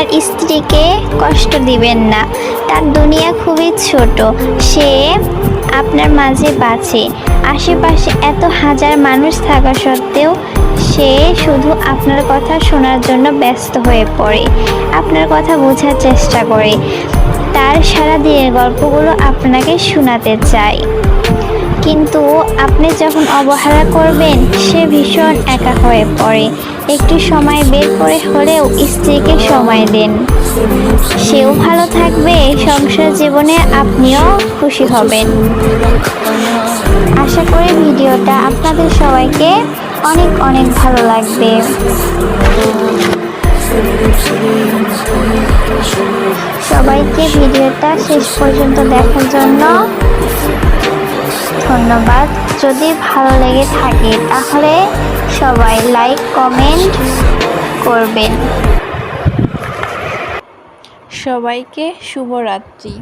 আপনার স্ত্রীকে কষ্ট দিবেন না। তার দুনিয়া খুবই ছোট, সে আপনার মাঝে বাঁচে। আশেপাশে এত হাজার মানুষ থাকা সত্ত্বেও সে শুধু আপনার কথা শোনার জন্য ব্যস্ত হয়ে পড়ে, আপনার কথা বোঝার চেষ্টা করে, তার সারাদিনের গল্পগুলো আপনাকে শোনাতে চায়। কিন্তু আপনি যখন অবহেলা করবেন সে ভীষণ একা হয়ে পড়ে। একটু সময় বের করে হলেও স্ত্রীকে সময় দেন, সেও ভালো থাকবে, সংসার জীবনে আপনিও খুশি হবেন। আশা করি ভিডিওটা আপনাদের সবাইকে অনেক অনেক ভালো লাগবে। সবাইকে ভিডিওটা শেষ পর্যন্ত দেখার জন্য ধন্যবাদ। যদি ভালো লেগে থাকে তাহলে সবাই লাইক কমেন্ট করবেন। সবাইকে শুভরাত্রি।